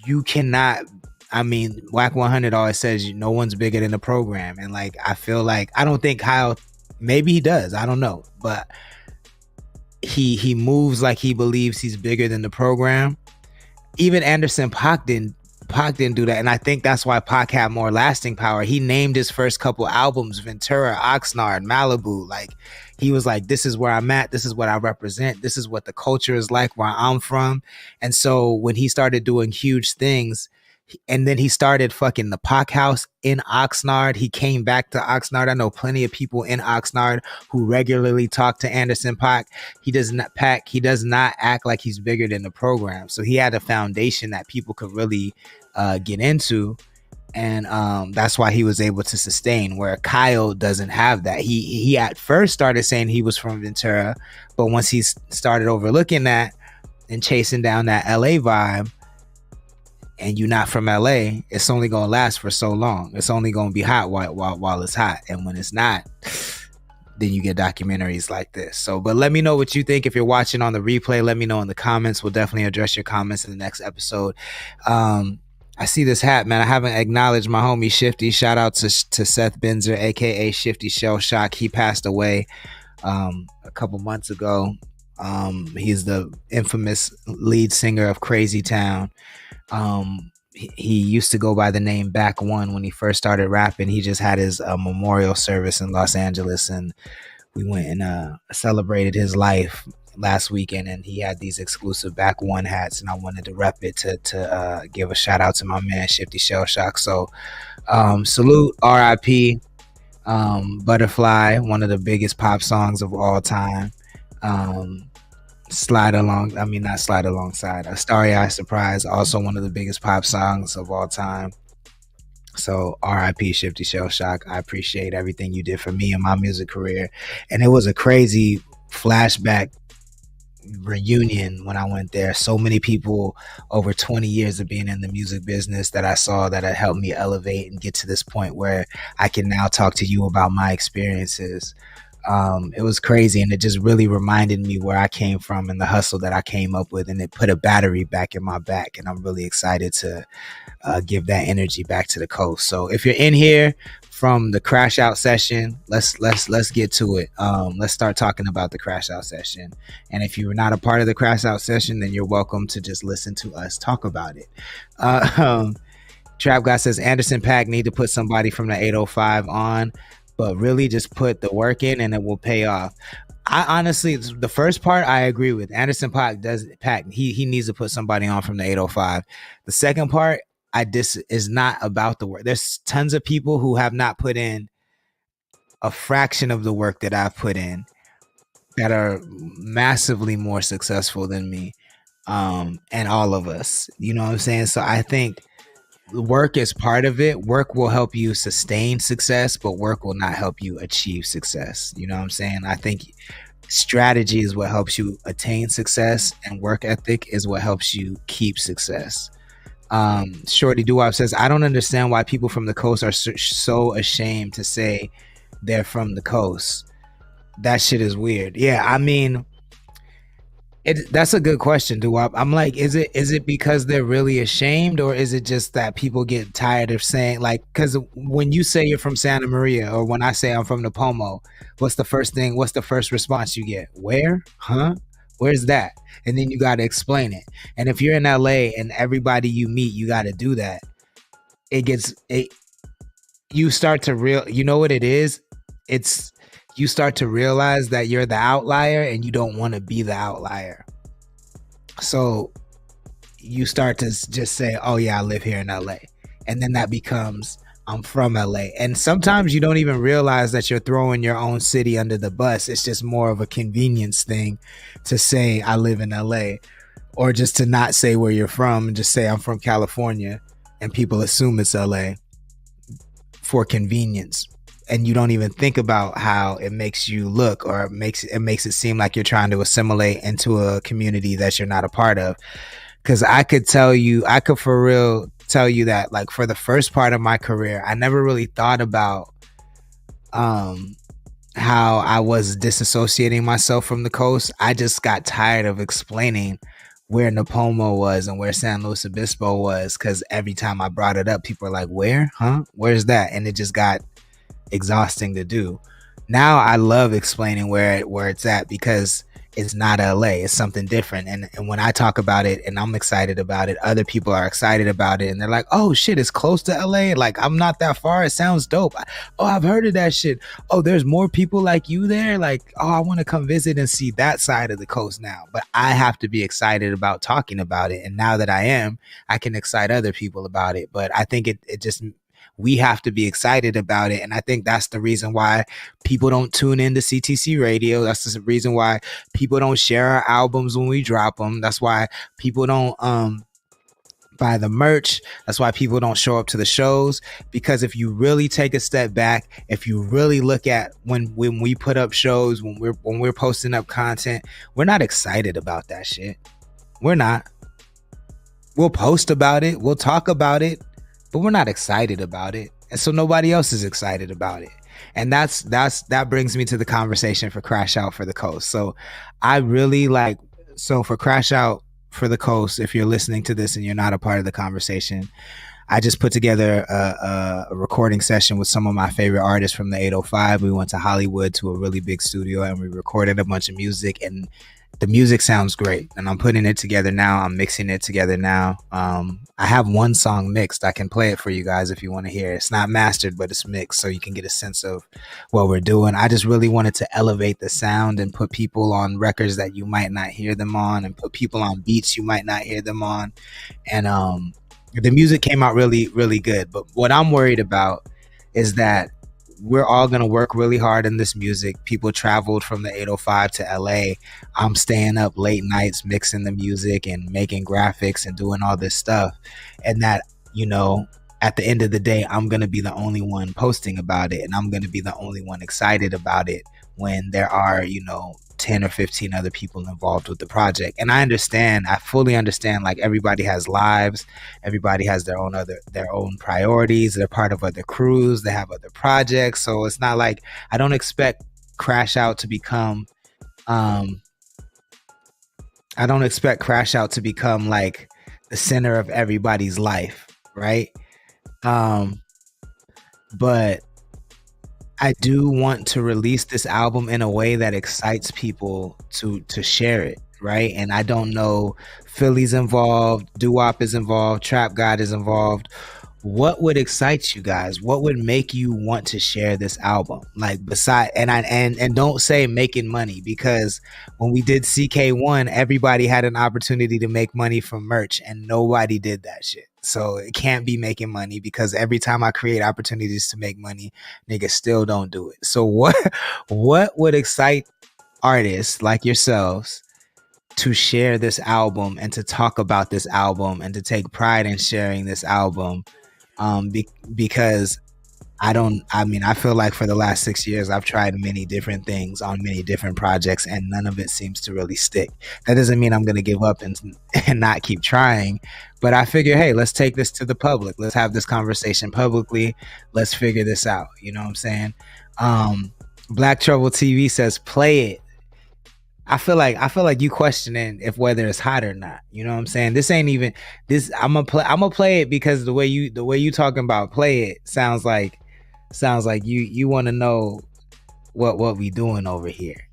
you cannot, I mean, Whack 100 always says no one's bigger than the program, and like I feel like, I don't think Kyle, maybe he does, I don't know, but he moves like he believes he's bigger than the program. Even Anderson .Paak didn't do that, and I think that's why Pac had more lasting power. He named his first couple albums Ventura, Oxnard, Malibu. Like he was like, this is where I'm at, this is what I represent, this is what the culture is like where I'm from. And so when he started doing huge things, and then he started fucking the Pac House in Oxnard, he came back to Oxnard. I know plenty of people in Oxnard who regularly talk to Anderson .Paak. He does not act like he's bigger than the program. So he had a foundation that people could really get into, and that's why he was able to sustain, where Kyle doesn't have that. He at first started saying he was from Ventura, but once he started overlooking that and chasing down that LA vibe, and you're not from LA, it's only gonna last for so long. It's only gonna be hot while it's hot, and when it's not, then you get documentaries like this. So, but let me know what you think. If you're watching on the replay, let me know in the comments. We'll definitely address your comments in the next episode. I see this hat, man. I haven't acknowledged my homie Shifty. Shout out to Seth Benzer, aka Shifty Shell Shock. He passed away a couple months ago. He's the infamous lead singer of Crazy Town. He used to go by the name Back One when he first started rapping. He just had his memorial service in Los Angeles, and we went and celebrated his life last weekend, and he had these exclusive Back One hats, and I wanted to rep it to give a shout out to my man Shifty Shell Shock. So salute, RIP. Butterfly, one of the biggest pop songs of all time. Not Slide Alongside, A Starry Eye Surprise, also one of the biggest pop songs of all time. So RIP Shifty Shell Shock. I appreciate everything you did for me and my music career. And it was a crazy flashback reunion when I went there. So many people over 20 years of being in the music business that I saw that had helped me elevate and get to this point where I can now talk to you about my experiences. It was crazy, and it just really reminded me where I came from and the hustle that I came up with, and it put a battery back in my back, and I'm really excited to give that energy back to the coast. So if you're in here from the crash out session, let's get to it. Let's start talking about the crash out session, and if you're not a part of the crash out session, then you're welcome to just listen to us talk about it. Trap Guy says Anderson .Paak need to put somebody from the 805 on, but really just put the work in and it will pay off. I honestly, the first part I agree with. Anderson .Paak he needs to put somebody on from the 805. The second part, is not about the work. There's tons of people who have not put in a fraction of the work that I've put in that are massively more successful than me, and all of us. You know what I'm saying? So I think work is part of it. Work will help you sustain success, but work will not help you achieve success. You know what I'm saying? I think strategy is what helps you attain success, and work ethic is what helps you keep success. Shorty Doo-Wop says, I don't understand why people from the coast are so ashamed to say they're from the coast. That shit is weird. Yeah, I mean, that's a good question, Doo-Wop. I'm like, is it because they're really ashamed, or is it just that people get tired of saying, like, because when you say you're from Santa Maria, or when I say I'm from Napomo, what's the first response you get? Where? Huh? Where's that? And then you got to explain it. And if you're in LA and everybody you meet, you got to do that. You start to you know what it is? You start to realize that you're the outlier and you don't want to be the outlier. So you start to just say, oh yeah, I live here in LA. And then that becomes, I'm from LA. And sometimes you don't even realize that you're throwing your own city under the bus. It's just more of a convenience thing to say I live in LA, or just to not say where you're from and just say I'm from California, and people assume it's LA for convenience. And you don't even think about how it makes you look, or it makes it seem like you're trying to assimilate into a community that you're not a part of. Because I could for real tell you that, like, for the first part of my career, I never really thought about how I was disassociating myself from the coast. I just got tired of explaining where Napomo was and where San Luis Obispo was, because every time I brought it up, people were like, where? Huh? Where's that? And it just got exhausting to do. Now I love explaining where it's at, because it's not LA, it's something different. And when I talk about it and I'm excited about it, other people are excited about it, and they're like, oh shit, it's close to LA, like I'm not that far, it sounds dope. Oh, I've heard of that shit. Oh, there's more people like you there, like, oh, I want to come visit and see that side of the coast now. But I have to be excited about talking about it, and now that I am, I can excite other people about it. But I think it just, we have to be excited about it. And I think that's the reason why people don't tune into CTC radio. That's the reason why people don't share our albums when we drop them. That's why people don't buy the merch. That's why people don't show up to the shows. Because if you really take a step back, if you really look at when we put up shows, when we're posting up content, we're not excited about that shit. We're not. We'll post about it, we'll talk about it, but we're not excited about it. And so nobody else is excited about it. And that brings me to the conversation for Crash Out for the Coast. So I really for Crash Out for the Coast, if you're listening to this and you're not a part of the conversation, I just put together a recording session with some of my favorite artists from the 805. We went to Hollywood to a really big studio and we recorded a bunch of music, and the music sounds great, and I'm putting it together now. I'm mixing it together now. I have one song mixed. I can play it for you guys if you want to hear it. It's not mastered, but it's mixed, so you can get a sense of what we're doing. I just really wanted to elevate the sound and put people on records that you might not hear them on, and put people on beats you might not hear them on. And the music came out really, really good. But what I'm worried about is that we're all going to work really hard in this music. People traveled from the 805 to LA. I'm staying up late nights mixing the music and making graphics and doing all this stuff. And that, you know, at the end of the day, I'm going to be the only one posting about it, and I'm going to be the only one excited about it, when there are, 10 or 15 other people involved with the project. And I fully understand, like, everybody has lives, everybody has their own priorities, they're part of other crews, they have other projects. So it's not like, I don't expect Crash Out to become like the center of everybody's life, right? But I do want to release this album in a way that excites people to share it, right? And I don't know, Philly's involved, Doo-Wop is involved, Trap God is involved. What would excite you guys? What would make you want to share this album? Like, beside, and don't say making money, because when we did CK1, everybody had an opportunity to make money from merch, and nobody did that shit. So it can't be making money, because every time I create opportunities to make money, niggas still don't do it. So what would excite artists like yourselves to share this album and to talk about this album and to take pride in sharing this album? Because I feel like for the last 6 years, I've tried many different things on many different projects, and none of it seems to really stick. That doesn't mean I'm going to give up and not keep trying, but I figure, hey, let's take this to the public. Let's have this conversation publicly. Let's figure this out. You know what I'm saying? Black Trouble TV says, play it. I feel like you questioning if whether it's hot or not. You know what I'm saying? This ain't even this. I'm gonna play it because the way you talking about play it sounds like you want to know what we doing over here.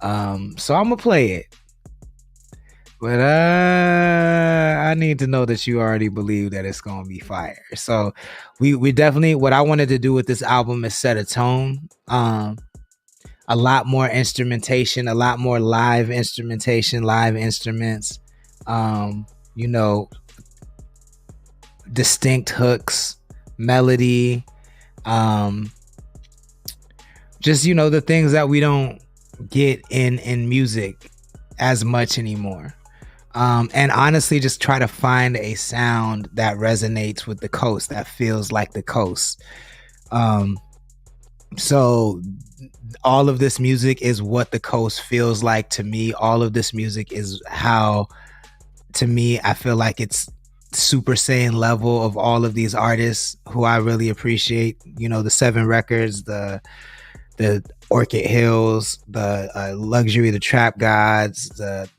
So I'm gonna play it, but I need to know that you already believe that it's gonna be fire. So we definitely, what I wanted to do with this album is set a tone. A lot more instrumentation, a lot more live instrumentation, live instruments. distinct hooks, melody, just the things that we don't get in music as much anymore. And honestly, just try to find a sound that resonates with the coast, that feels like the coast. So all of this music is what the coast feels like to me. All of this music is how, to me, I feel like it's Super Saiyan level of all of these artists who I really appreciate. The 7 records, the Orchid Hills, the Luxury, the Trap Gods, the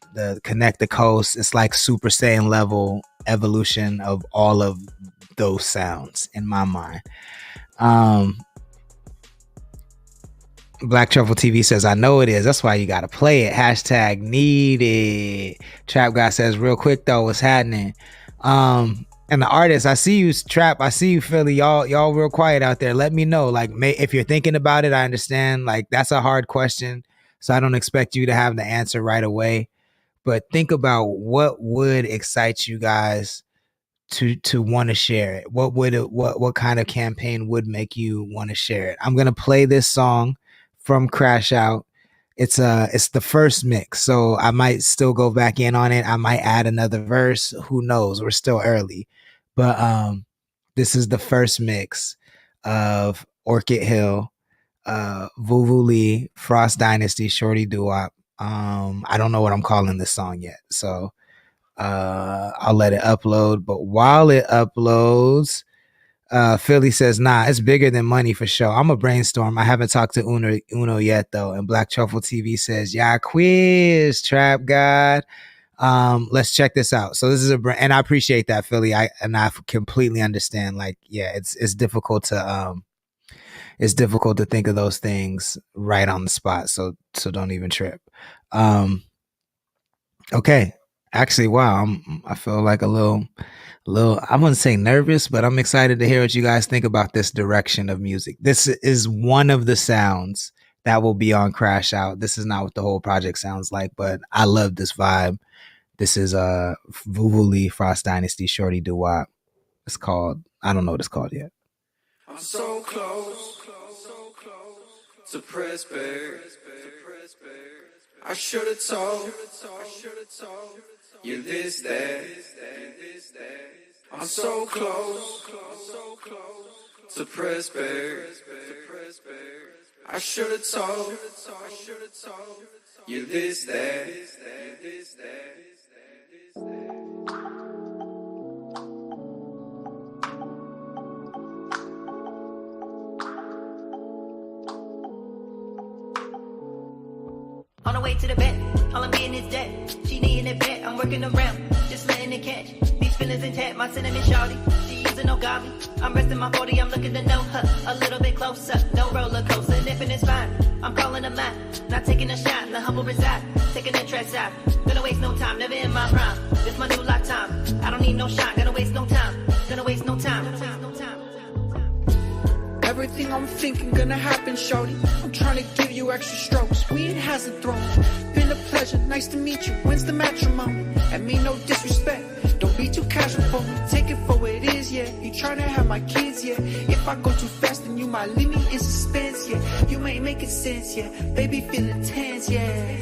Connect the Coast. It's like Super Saiyan level evolution of all of those sounds in my mind. Black Truffle TV says, I know it is. That's why you got to play it. Hashtag needed. Trap Guy says, real quick though, what's happening? And the artists, I see you, Trap. I see you, Philly. Y'all real quiet out there. Let me know. Like, if you're thinking about it, I understand. Like, that's a hard question, so I don't expect you to have the answer right away. But think about what would excite you guys to want to share it. What kind of campaign would make you want to share it? I'm gonna play this song from Crash Out. It's the first mix, so I might still go back in on it. I might add another verse. Who knows? We're still early, but this is the first mix of Orchid Hill, Vuvu Lee, Frost Dynasty, Shorty Doo-Wop. I don't know what I'm calling this song yet, so I'll let it upload. But while it uploads, Philly says, nah, it's bigger than money for sure. I'm a brainstorm. I haven't talked to Uno yet though. And Black Truffle TV says, yeah, quiz, Trap God. Let's check this out. So this is and I appreciate that, Philly. I completely understand. Like, yeah, it's difficult to think of those things right on the spot. So don't even trip. Okay. Actually, wow, I feel like a little, I wouldn't say nervous, but I'm excited to hear what you guys think about this direction of music. This is one of the sounds that will be on Crash Out. This is not what the whole project sounds like, but I love this vibe. This is Vuvu Lee, Frost Dynasty, Shorty Doo-Wop. It's called, I don't know what it's called yet. I'm so close to Pressburg. I should have told you this, that. I'm so close to Pressburg. I should have told you this, that. On the way to the bed, all I'm getting is dead. She needing it bed, I'm working around, just letting it catch. These feelings intact, my cinnamon shawty. She using no gobby. I'm resting my 40, I'm looking to know her a little bit closer. No roller coaster, nipping is fine. I'm calling a mine, not taking a shot. The humble reside, taking the tracks out. Gonna waste no time, never in my prime. This my new lifetime. I don't need no shot, gonna waste no time. Gonna waste no time. Everything I'm thinking gonna happen, shorty. I'm trying to give you extra strokes. Weed hasn't thrown. Been a pleasure, nice to meet you. When's the matrimony? And me no disrespect. Don't be too casual for me. Take it for what it is, yeah. You trying to have my kids, yeah. If I go too fast, then you might leave me in suspense, yeah. You ain't making sense, yeah. Baby feeling tense, yeah.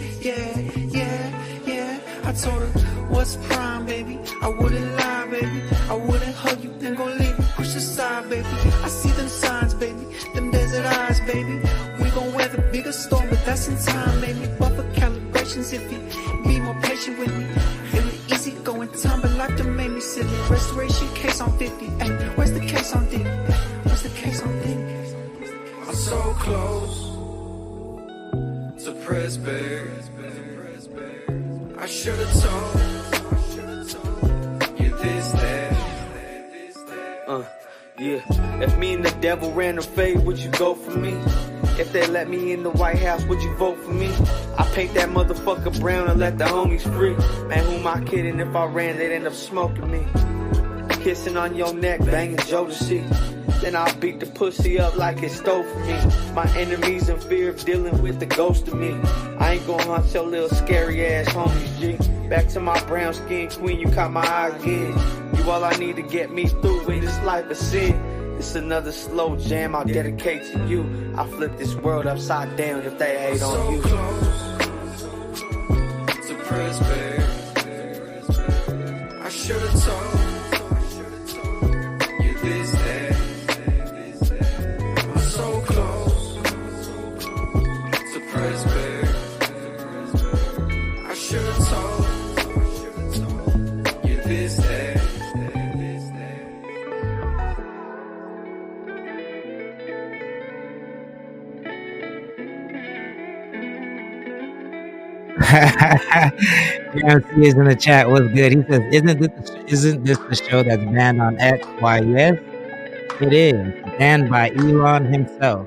I told her, what's prime, baby? I wouldn't lie, baby. I wouldn't hug you, then go leave you. Push aside, baby. I see them signs, baby. Them desert eyes, baby. We gon' weather bigger storm, but that's in time, baby. Buffer calibrations if you be more patient with me. Feeling easy going time, but life done made me silly. Restoration case on 50. Ay, where's the case on D? Where's the case on D? I'm so close to Pressburg. I should have told you this, that. Yeah. If me and the devil ran a fade, would you go for me? If they let me in the White House, would you vote for me? I paint that motherfucker brown and let the homies free. Man, who am I kidding? If I ran, they'd end up smoking me. Kissing on your neck, banging Jodeci. Then I'll beat the pussy up like it stole from me. My enemies in fear of dealing with the ghost of me. I I ain't gonna hunt your little scary ass homies, G. Back to my brown skin queen, you caught my eye again. You all I need to get me through in this life of sin. It's another slow jam I'll dedicate to you. I flip this world upside down if they hate on you. To prosper, I should've told you this, that. I'm so close to prosper. I should've told you this, that. DMC is in the chat. What's good? He says, isn't this the show that's banned on X? Why, yes, it is. Banned by Elon himself.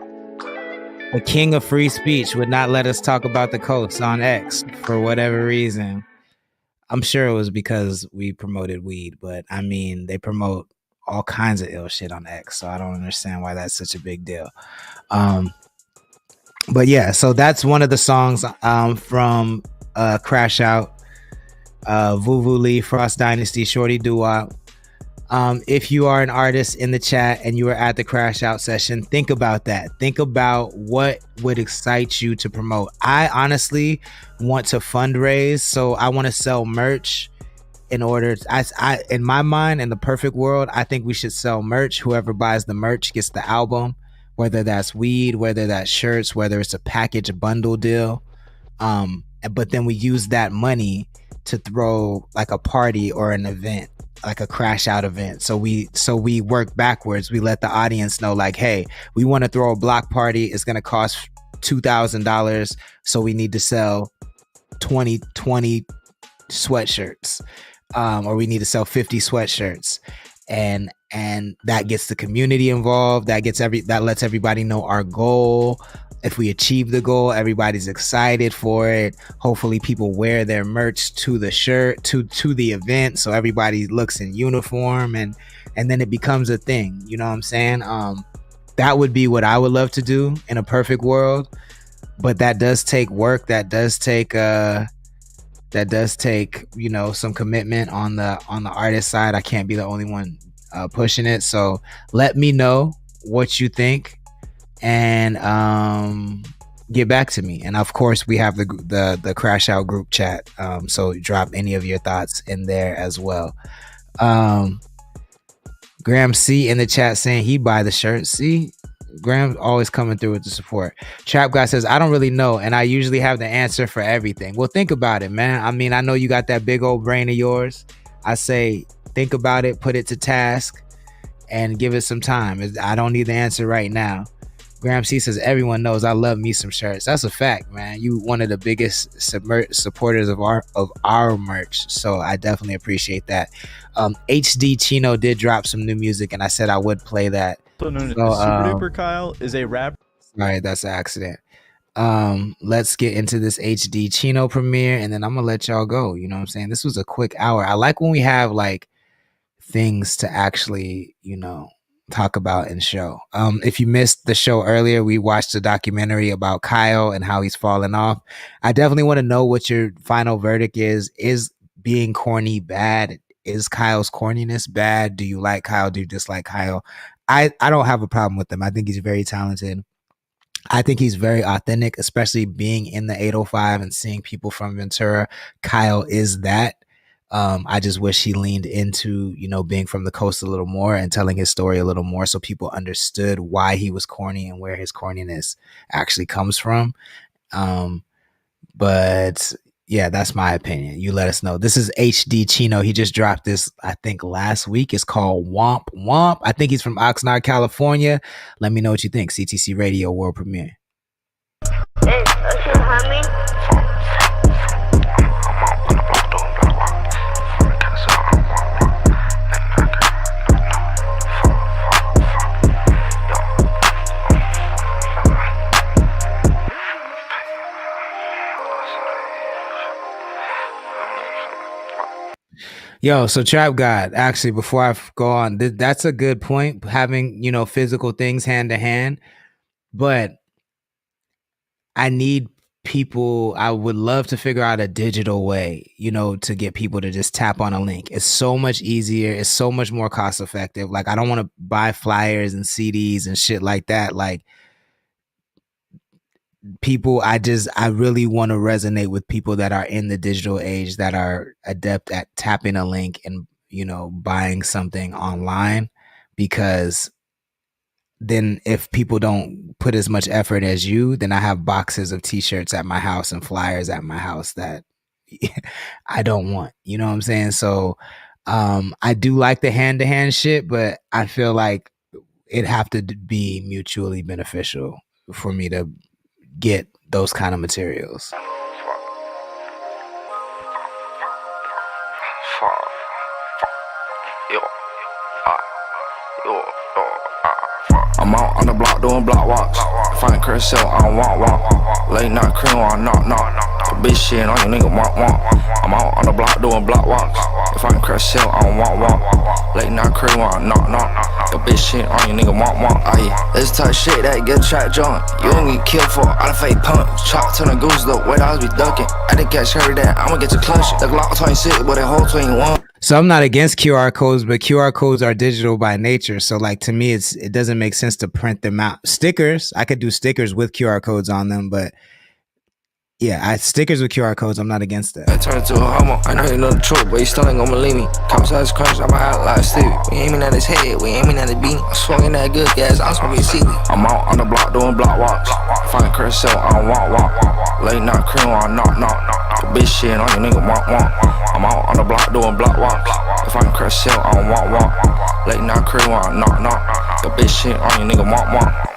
The king of free speech would not let us talk about the coast on X for whatever reason. I'm sure it was because we promoted weed, but I mean, they promote all kinds of ill shit on X, so I don't understand why that's such a big deal. But yeah, so that's one of the songs from Crash Out, Vuvu Lee, Frost Dynasty, Shorty Doo-Wop. If you are an artist in the chat and you were at the Crash Out session, think about that. Think about what would excite you to promote. I honestly want to fundraise, so I want to sell merch. In order, I in my mind, in the perfect world, I think we should sell merch. Whoever buys the merch gets the album, whether that's weed, whether that's shirts, whether it's a package bundle deal. But then we use that money to throw like a party or an event, like a Crash Out event. So we work backwards. We let the audience know, like, hey, we want to throw a block party. It's going to cost $2,000. So we need to sell 20 sweatshirts, or we need to sell 50 sweatshirts. And that gets the community involved. That lets everybody know our goal. If we achieve the goal, everybody's excited for it. Hopefully people wear their merch to the shirt, to the event, so everybody looks in uniform, and then it becomes a thing. You know what I'm saying? That would be what I would love to do in a perfect world, but that does take work. That does take some commitment on the artist side. I can't be the only one pushing it. So let me know what you think and get back to me. And of course, we have the Crash Out group chat. So drop any of your thoughts in there as well. Graham C in the chat saying he'd buy the shirt. See, Graham's always coming through with the support. Trap Guy says, I don't really know, and I usually have the answer for everything. Well, think about it, man. I mean, I know you got that big old brain of yours. I say, think about it, put it to task, and give it some time. I don't need the answer right now. Graham C says, everyone knows I love me some shirts. That's a fact, man. You one of the biggest supporters of our merch, so I definitely appreciate that. HD Chino did drop some new music, and I said I would play that. Also known as Super Duper Kyle is a rapper. Sorry, that's an accident. Let's get into this HD Chino premiere, and then I'm gonna let y'all go. You know what I'm saying? This was a quick hour. I like when we have like things to actually, talk about and show. If you missed the show earlier, we watched a documentary about Kyle and how he's fallen off. I definitely want to know what your final verdict is. Is being corny bad? Is Kyle's corniness bad? Do you like Kyle? Do you dislike Kyle? I don't have a problem with him. I think he's very talented. I think he's very authentic, especially being in the 805 and seeing people from Ventura. Kyle is that. I just wish he leaned into, being from the coast a little more and telling his story a little more so people understood why he was corny and where his corniness actually comes from. But yeah, that's my opinion. You let us know. This is HD Chino. He just dropped this, I think, last week. It's called Womp Womp. I think he's from Oxnard, California. Let me know what you think. CTC Radio World Premiere. Hey, homie. Yo, so Trap God, actually, before I go on, that's a good point, having, physical things hand to hand. But I need people, I would love to figure out a digital way, you know, to get people to just tap on a link. It's so much easier. It's so much more cost effective. Like, I don't want to buy flyers and CDs and shit like that. Like, people, I really want to resonate with people that are in the digital age, that are adept at tapping a link and, you know, buying something online, because then if people don't put as much effort as you, then I have boxes of t-shirts at my house and flyers at my house that I don't want, you know what I'm saying? So I do like the hand-to-hand shit, but I feel like it'd have to be mutually beneficial for me to get those kind of materials. I'm out on the block doing block walks. Find curse cell, I don't walk. Late night cream, I knock. The bitch shit on you nigga walk. I'm out on the block doing block walks. Find curse cell, I don't walk. Late night cream, I knock. The bitch shit on you nigga walk. Aye, this type shit that get track joint. You don't get killed for all the fake pump. Chop to the goose though, wait, I was be ducking. I didn't catch her that, I'ma get you clutching. The Glock 26, but the whole 21. So I'm not against QR codes, but QR codes are digital by nature. So like, to me, it doesn't make sense to print them out. Stickers, I could do stickers with QR codes on them, but yeah, stickers with QR codes, I'm not against that. I turned to a homo, I know you know the truth, but you still ain't gonna believe me. Cops ass crunch, I'ma act like Stevie. We aiming at his head, we aiming at his beanie. I'm swinging that good gas, I'm smoking seaweed. I'm out on the block doing block walks. Find curse cell, I don't walk. Late night cream, I knock. The bitch shit on you nigga walk. I'm out on the block doing block walks. If I can curse cell, I don't walk. Late night cream, I knock. The bitch shit on you nigga walk.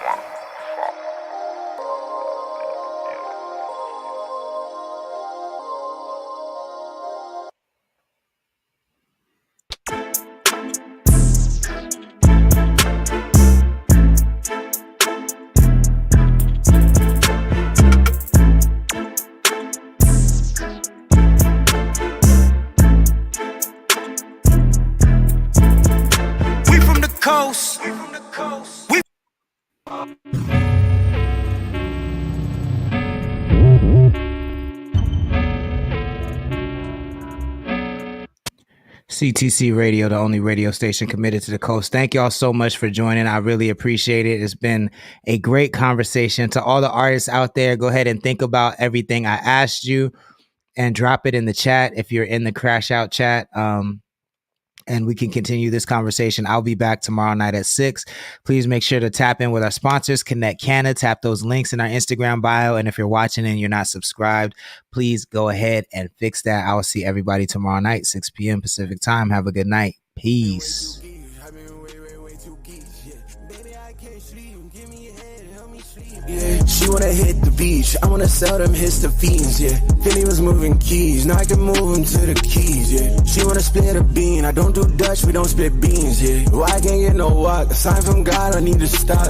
CTC Radio, the only radio station committed to the coast. Thank y'all so much for joining. I really appreciate it. It's been a great conversation. To all the artists out there, go ahead and think about everything I asked you and drop it in the chat if you're in the Crash Out chat. And we can continue this conversation. I'll be back tomorrow night at 6. Please make sure to tap in with our sponsors, Connect Canada. Tap those links in our Instagram bio. And if you're watching and you're not subscribed, please go ahead and fix that. I will see everybody tomorrow night, 6 p.m. Pacific time. Have a good night. Peace. Yeah, she wanna hit the beach, I wanna sell them hits to fiends, yeah. Philly was moving keys, now I can move them to the keys, yeah. She wanna split a bean, I don't do Dutch, we don't split beans, yeah. Why I can't get no walk, a sign from God, I need to stop.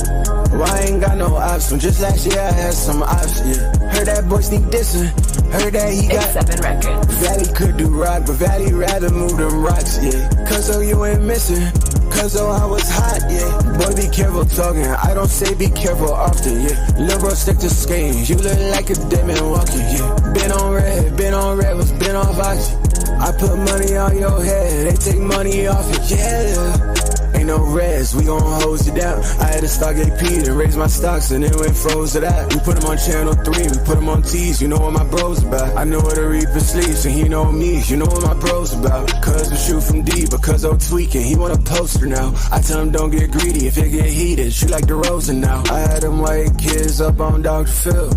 Why I ain't got no ops, from just last year I had some ops, yeah. Heard that boy sneak dissing, heard that he got 7 records. Valley could do rock, but Valley rather move them rocks, yeah. Cause oh you ain't missing, cause oh I was hot, yeah. Boy be careful talking, I don't say be careful often, yeah. Lil' bro stick to skating, you look like a dead man walking, yeah. Been on red, was been on Vox. I put money on your head, they take money off it, yeah. Ain't no rest, we gon' hose you down. I had to stock AP and raise my stocks and then went froze to that. We put them on channel 3, we put them on T's, you know what my bros about. I know where the Reaper sleeps and he know me, you know what my bros about. Cuz we shoot from deep, because I'm tweaking, he want a poster now. I tell him don't get greedy, if it get heated, shoot like DeRozan now. I had them white kids up on Dr. Phil,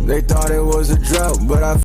they thought it was a drought, but I